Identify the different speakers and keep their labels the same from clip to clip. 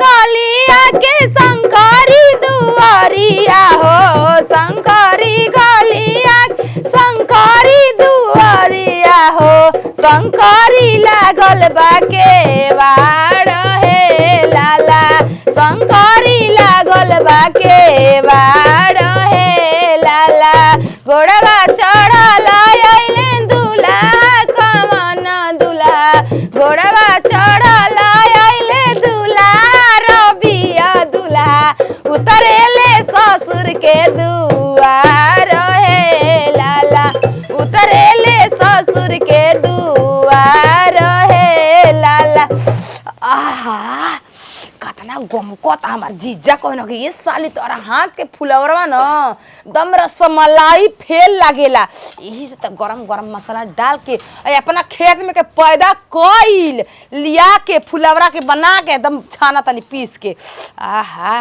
Speaker 1: गलिया के शंकरी दुआरिया हो शंकरी गलिया शंकरी दुआरिया हो शंकरी लागल बा के वाड़ हे लाला शंकरी लागल बा के वाड़ हे लाला गोड़वा चढ़ल अइले दूल्हा कवन दूल्हा गोड़वा चढ़ल अइले दूल्हा रबिया दूल्हा उतरेले ससुर के दुआर हे लाला उतरेले ससुर के दुआर हे लाला आहा कतना गमकत हमार जीजा कहन कि ये साली तोरा हाथ के फुलौरवा न दम रसमलाई फेल लागेला यही से तो गरम गरम मसाला डाल के अपना खेत में के पैदा कइल लिया के फुलौरा के बना के एकदम छाना तनी पीस के आहा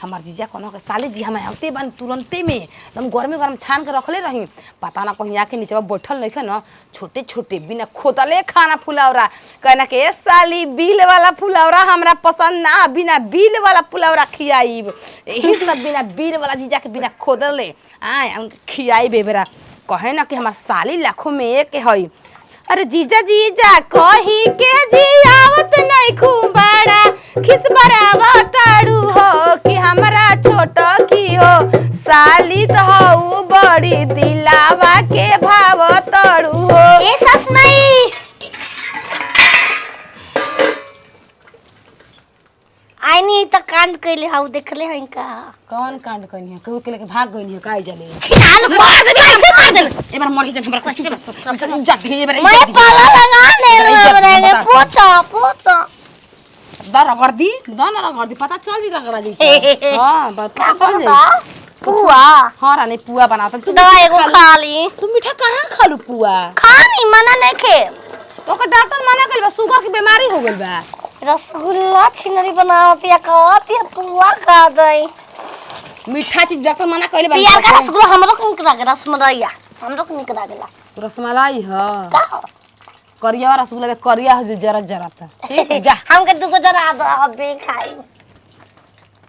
Speaker 1: हमार जीजा कहन कि साली जी हम आते बन तुरंते में एकदम गरम गरम छान के रखले रही पता ना कहीं आके नीचे बैठल नहीं न छोटे छोटे बिना खोदले खाना फुलौरा कहना के ए साली बिल वाला फुलौरा हमरा पसंद ना बिना बिल वाला फुलौरा खियाई यही सब बिना बिल वाला जीजा के बिना खोदले खियाई बेबरा कहे ना कि हमार साली लाखों में एक है अरे जीजा जीजा कही के जियावत नहीं खूब बड़ा खिसबरावा ताड़ू हो कि हमारा छोटा की हो साली तो हो बड़ी दिलावा के भाव ताड़ू हो
Speaker 2: ए सस नहीं आईनी त कांड कइले हाउ देखले हई का
Speaker 1: कौन कांड कनी है कहू के लेके भाग गई है काई जले
Speaker 2: छिनाल मार दे ऐसे मार दे
Speaker 1: एक बार मर जन हमरा कुछ जा दे बार
Speaker 2: मैं पाला लगा दे हमरे पूछो
Speaker 1: दर रगड़ दी पता चल जी रगड़ा जी हां बात पता चल जाई
Speaker 2: पुआ
Speaker 1: हां रानी पुआ बनाता तू
Speaker 2: दवा एगो खा ली
Speaker 1: तू मीठा कहां खालू पुआ
Speaker 2: खानी मना नहीं खे
Speaker 1: ओकर डॉक्टर मना कइल बा शुगर की बीमारी हो गेल बा
Speaker 2: रसगुल्ला छिनरी बनावती कहती पुआ खा दई
Speaker 1: मीठा चीज डॉक्टर मना कइल बा
Speaker 2: यार का रसगुल्ला हमरो के निक लागे रसमलाइया हमरो के निक लागेला
Speaker 1: रसमलाई ह
Speaker 2: का
Speaker 1: करिया रसगुल्ला में करिया हो जरा जरा था ठीक है जा
Speaker 2: हमके दुगो जरा दो अबे खाई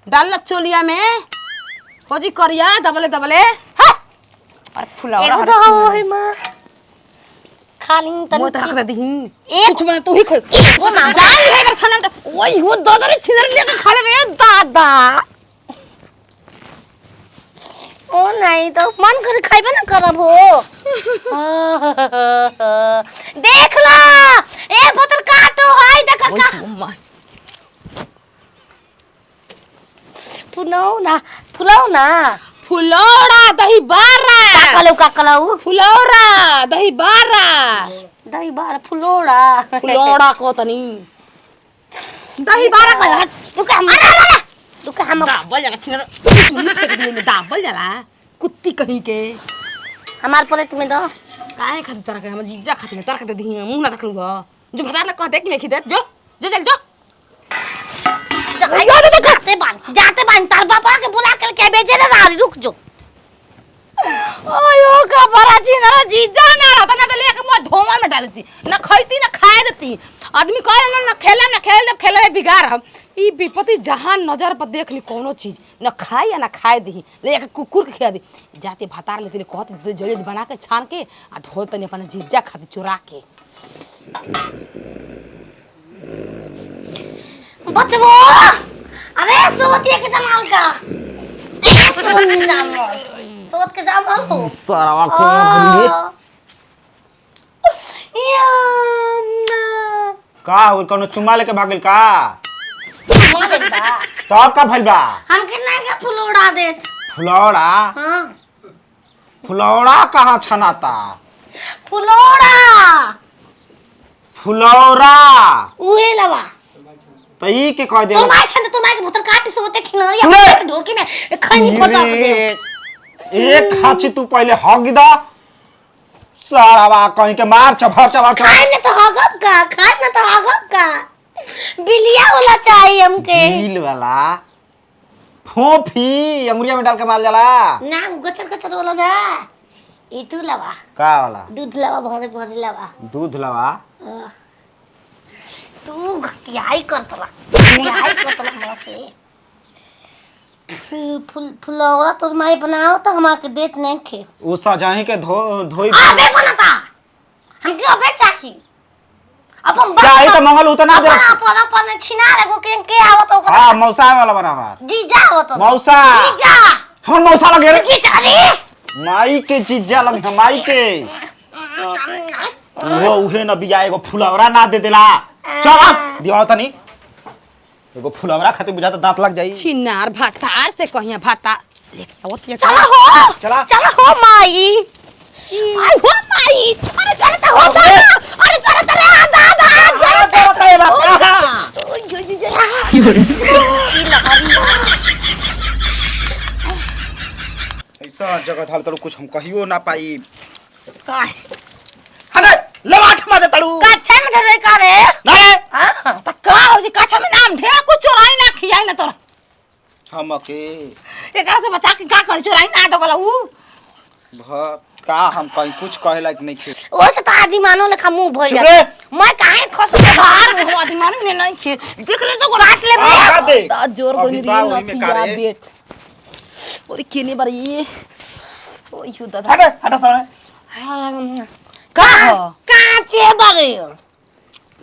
Speaker 1: डाल चोलिया में हो जी करिया दबले दबले हां और फुलावरा
Speaker 2: एगो तो होई मां खाली तनी
Speaker 1: मोत रख दे ही
Speaker 2: एक
Speaker 1: कुछ में तू ही खा
Speaker 2: वो मां
Speaker 1: जाई है ना छनन ओई हो दोनों छिनर लेके खा ले दादा
Speaker 2: ओ नहीं तो मन कर खाइबे ना करब हो देख ला ए बोतल काटो हाय देख का फुलाओ ना
Speaker 1: फुलौरा दही बारा
Speaker 2: का कलऊ
Speaker 1: फुलौरा दही बारा फुलौरा को तनी दही बारा का
Speaker 2: तू का हम
Speaker 1: दाबल जाला छिनर दाबल जाला कुत्ती कहीं के
Speaker 2: हमार प्लेट में दो
Speaker 1: काहे खातिर तरह के हम जीजा खातिर तरह के दी मुंह ना रखलूगा जो भदार ना कह दे कि मैं खिदे जो जो चल जो
Speaker 2: जाते बान तार बाबा के बुला कर के भेजे ना रुक जो
Speaker 1: आयो का बड़ा छिनर जीजा ना रहता ना लेके मैं धोमा में डालती ना खइती ना खाए देती आदमी कहे ना खेले बिगाड़ हम ई विपत्ति जहां नजर पर देख ली कोनो चीज ना खाए या ना खाए दी लेके कुकुर के खिया दी जाते भातार लेते कहते जल्दी बना के छान के आ धो तनी अपन जीजा खाती चुरा के
Speaker 2: बचबो अरे सोवतिया के जमाल का सोवत के जमाल हो
Speaker 1: सारा को भूलिए
Speaker 3: का हो कोनो चुम्मा लेके भागल का
Speaker 2: चुम्मा देबा
Speaker 3: तो का भइल बा
Speaker 2: हमके नहीं के फुलौड़ा दे
Speaker 3: फुलौड़ा
Speaker 2: हां
Speaker 3: फुलौड़ा कहाँ छनाता
Speaker 2: फुलौड़ा उहे लवा
Speaker 3: तो ई के कह दे
Speaker 2: तो मार छन तो मार के भतर काटी सोते छिनरिया ढोकी में खैनी फटा दे
Speaker 3: एक खाची तू पहले हग दा सारावा कहीं के मार चभर
Speaker 2: खाए न तो हगब का बिलिया वाला चाहिए हमके
Speaker 3: बिल वाला फोफी अंगुरिया में डाल के मार जाला
Speaker 2: ना गचर वाला ना ई तू लवा
Speaker 3: का वाला
Speaker 2: दूध लवा भरे लवा
Speaker 3: दूध लवा
Speaker 2: तू घटियाई करतला हमरा से फुलौरा तो माई बनाओ तो हमारे देत नहीं खे
Speaker 3: वो सजाही के धोई
Speaker 2: अबे बनता हमके अबे चाहिए अपन
Speaker 3: चाहे तो मंगल उतना दे
Speaker 2: अपन छिना रे के आवत ओकरा
Speaker 3: हां मौसा वाला बराबर
Speaker 2: जीजा आवत
Speaker 3: मौसा
Speaker 2: जीजा
Speaker 3: हमर मौसा लगे रे
Speaker 2: जीजा रे
Speaker 3: माई के जीजा लगे माई के वो उहे न बिया एगो फुलौरा ना दे देला चल दियो तनी एगो फुलौरा खातिर बुझाता दांत लग जाई
Speaker 1: छिनार भातार से कहिया भाता लेके आवत ये
Speaker 2: चला हो
Speaker 3: चला
Speaker 2: हो माई
Speaker 1: आई हो माई अरे चलता हो
Speaker 2: अरे चलता रे दादा
Speaker 3: चलता है बाप ऐसा जगह धाल तड़ू कुछ हम कहियो ना पाई
Speaker 1: काय
Speaker 3: अरे लवाठ मारे तड़ू
Speaker 2: कच्चा में धरे का रे
Speaker 3: ना रे
Speaker 2: हां
Speaker 1: त का हो जी काछा में नाम ढेर कुछ चोराई ना खियाई ना तोरा
Speaker 3: हम के
Speaker 1: एकरा से बचा के का कर चोराई ना डगला ऊ
Speaker 3: का हम कहीं कुछ कहे लायक नहीं थे
Speaker 2: ओ से तो आदि मानो लेखा मुंह भइल
Speaker 3: चुप
Speaker 2: जाए
Speaker 3: रे।
Speaker 2: मैं काहे खस के
Speaker 1: बाहर हो आदि मान ने नहीं खे देख ले तो रात ले
Speaker 3: का दे
Speaker 1: दा जोर
Speaker 3: अभी
Speaker 1: गोनी
Speaker 3: बा
Speaker 1: री
Speaker 3: वही
Speaker 1: न
Speaker 3: में
Speaker 1: पिया
Speaker 3: का रे।
Speaker 1: बेट ओरे केने बार ये ओ यू दादा
Speaker 3: हटे हटा सामने
Speaker 1: का हो
Speaker 2: काचे बारे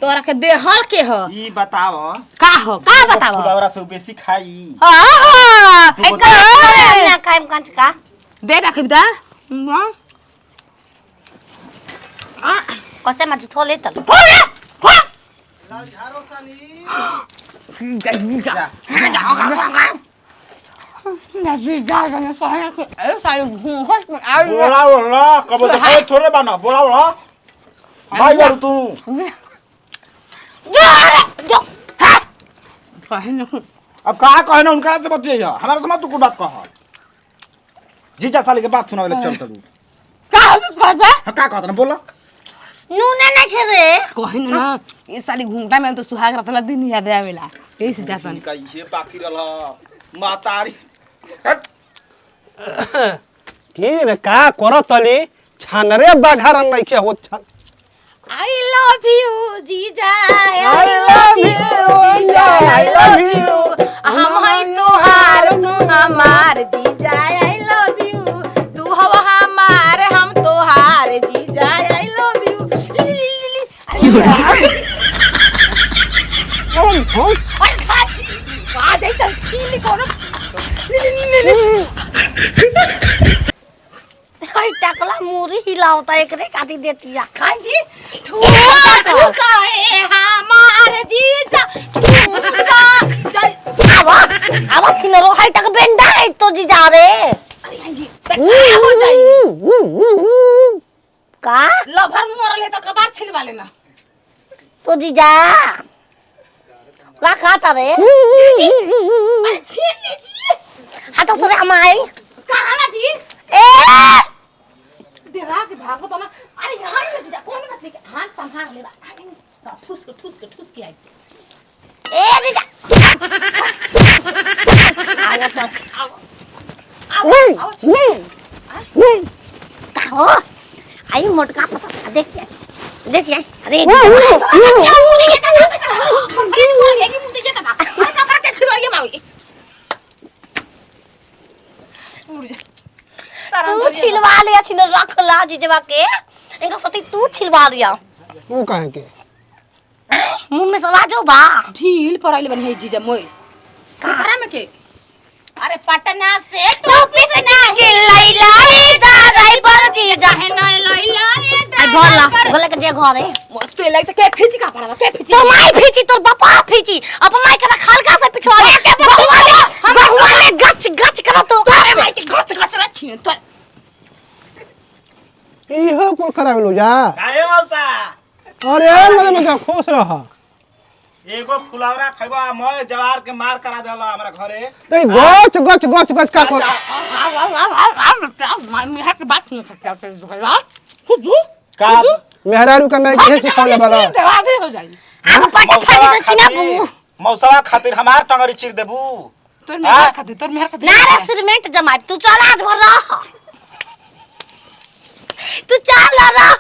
Speaker 1: तोरा के दे हल के हो
Speaker 3: ई बताओ
Speaker 1: का हो का बताओ
Speaker 3: फुलौरा से बेसी खाई
Speaker 1: हां
Speaker 3: तू
Speaker 2: एक
Speaker 3: बता।
Speaker 2: ना कायम कंच का
Speaker 1: दे रख बिदा
Speaker 2: कसे मत थोले तल
Speaker 3: बोला बोला कब तो खाए थोड़े बना बोला बोला भाई यार तू
Speaker 2: जो
Speaker 3: अब कहा कहे ना उनका से बचिए हमारे से मत तू कोई बात कह जीजा साली के बात सुनावे ले चल तू
Speaker 1: का हो बाजा
Speaker 3: हां का कहत ना बोला
Speaker 2: नूने ना खेरे
Speaker 1: कहिन ना ये सारी घूंटा में तो सुहाग रतला दिन याद आवेला ऐसे जासन
Speaker 3: का ये बाकी रहल मातारी
Speaker 4: की रे का करतली छान रे बाघार नहीं के होत छान
Speaker 1: आई लव यू जीजा
Speaker 4: I love you, जीजा, I love you।
Speaker 1: हम है तोहार तू हमार जीजा आई लव यू तू हो हमार हम तोहार जीजा आई लव यू अरे खाची आ जाई त छीली करो
Speaker 2: हई टकला मुरी हिलावता एकरे काटी देतिया
Speaker 1: खाजी ठूसा है हमार जीजा ठूसा
Speaker 2: आवा छिनरो हई टक बेंडा है तो जी जा रे
Speaker 1: अरे हांजी तका हो जाई
Speaker 2: का
Speaker 1: लभर मोरले तो कबार छिलवा लेना
Speaker 2: तो जी जा का खाता रे
Speaker 1: अरे छीन लीजिए
Speaker 2: हाथ से हम आई
Speaker 1: कहां ना जी
Speaker 2: ए
Speaker 1: डेरा के भागो तो ना अरे यहां ही जीजा कौन बात लेके हाथ संभाल ले बा ठूस के आई
Speaker 2: ए जी जा आया तो आओ आई मोटका पता देख अरे तू छिलवा लिया छिन रख ला जीजवा के इनका सती तू छिलवा दिया
Speaker 4: वो काहे के
Speaker 2: मुंह में सवाजो बा
Speaker 1: ढील पर आइल बनी है जीजा मोय करा में के अरे पटना से
Speaker 2: टोपी से ना लैला दादाई पर जीजा
Speaker 1: है न लइला
Speaker 2: आई भरला गले के जे घरे
Speaker 1: मस्त लग त के फिच का पड़वा के फिच
Speaker 2: तो माई फीची तोर बापा फीची अपन माई के खलका से पिछवा बहुआ में गच गच करो तो
Speaker 1: अरे भाई के गच रखी तो
Speaker 4: इहो को करावे लो जा
Speaker 3: काहे मौसा
Speaker 4: अरे मत मत खुश रह
Speaker 3: एगो फुलौरा खइबा मैं जवार के मार करा देला हमरा घरे
Speaker 4: ते गच गच गच गच का कर
Speaker 1: मेरा के बात नहीं सकता तो भला खुद
Speaker 3: का
Speaker 4: मेहरारू का मैं के सिखावले वाला
Speaker 1: दवा दे हो जाई
Speaker 2: आगो पाटे खाली तो चिना बू
Speaker 3: मौसवा खातिर हमार टंगरी चिर देबू
Speaker 1: तोर मेहर खाते
Speaker 2: ना रे सिरमेंट जमाई तू चल आज भर रह तू चल रह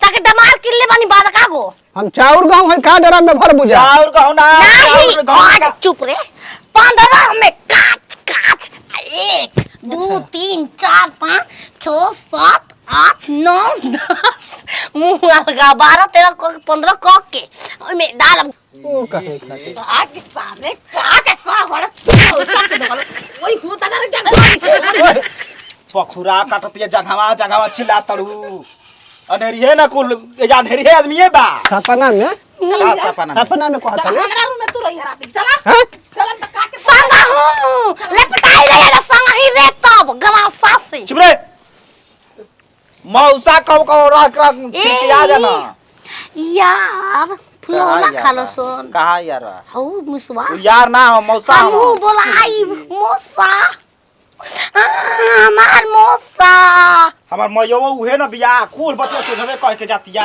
Speaker 2: ताकि दमार किल्ले बनी बाद का गो
Speaker 4: हम चाउर गाँव है का डरा में भर बुझा
Speaker 3: चाउर गहूं ना
Speaker 2: नहीं
Speaker 3: चाउर गहूं
Speaker 2: आज चुप रे 15 में काच काच 1 2 3 4 5 6 7 8 9 10 मुंह लगा 12 13 15 क के ओमे डाल
Speaker 4: ओ कहे खातिर
Speaker 2: आठ सामने का बड़ा ओई होता ना जंगल
Speaker 3: पखुरा काटतिया जगहवा जगहवा चिल्ला तड़ू अनेरिये ना कुल एजा अनेरिये आदमीए बा
Speaker 4: सपना में
Speaker 3: का सपना
Speaker 4: सपना में कहता ले
Speaker 1: हमरा रूम में तू रही रात चला
Speaker 4: हैं
Speaker 1: चलन त काट के
Speaker 2: संगा हूं लपटाई रे संगा ही रे तब गला सासी
Speaker 3: चुप रे मौसा कब रह के आ जाना
Speaker 2: यार फुलौना खा लो सोन
Speaker 3: कहा यार
Speaker 2: हौ मुसवा
Speaker 3: तू यार ना हो मौसा
Speaker 2: हम
Speaker 3: हो
Speaker 2: बोलाई मोसा हमार मोसा
Speaker 3: हमार मयवा उहे ना बिया कुल बतिया से कह के जातिया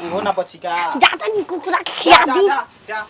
Speaker 3: उहो ना बची का
Speaker 2: जाता नहीं कुकुरा के खिया दी
Speaker 3: जा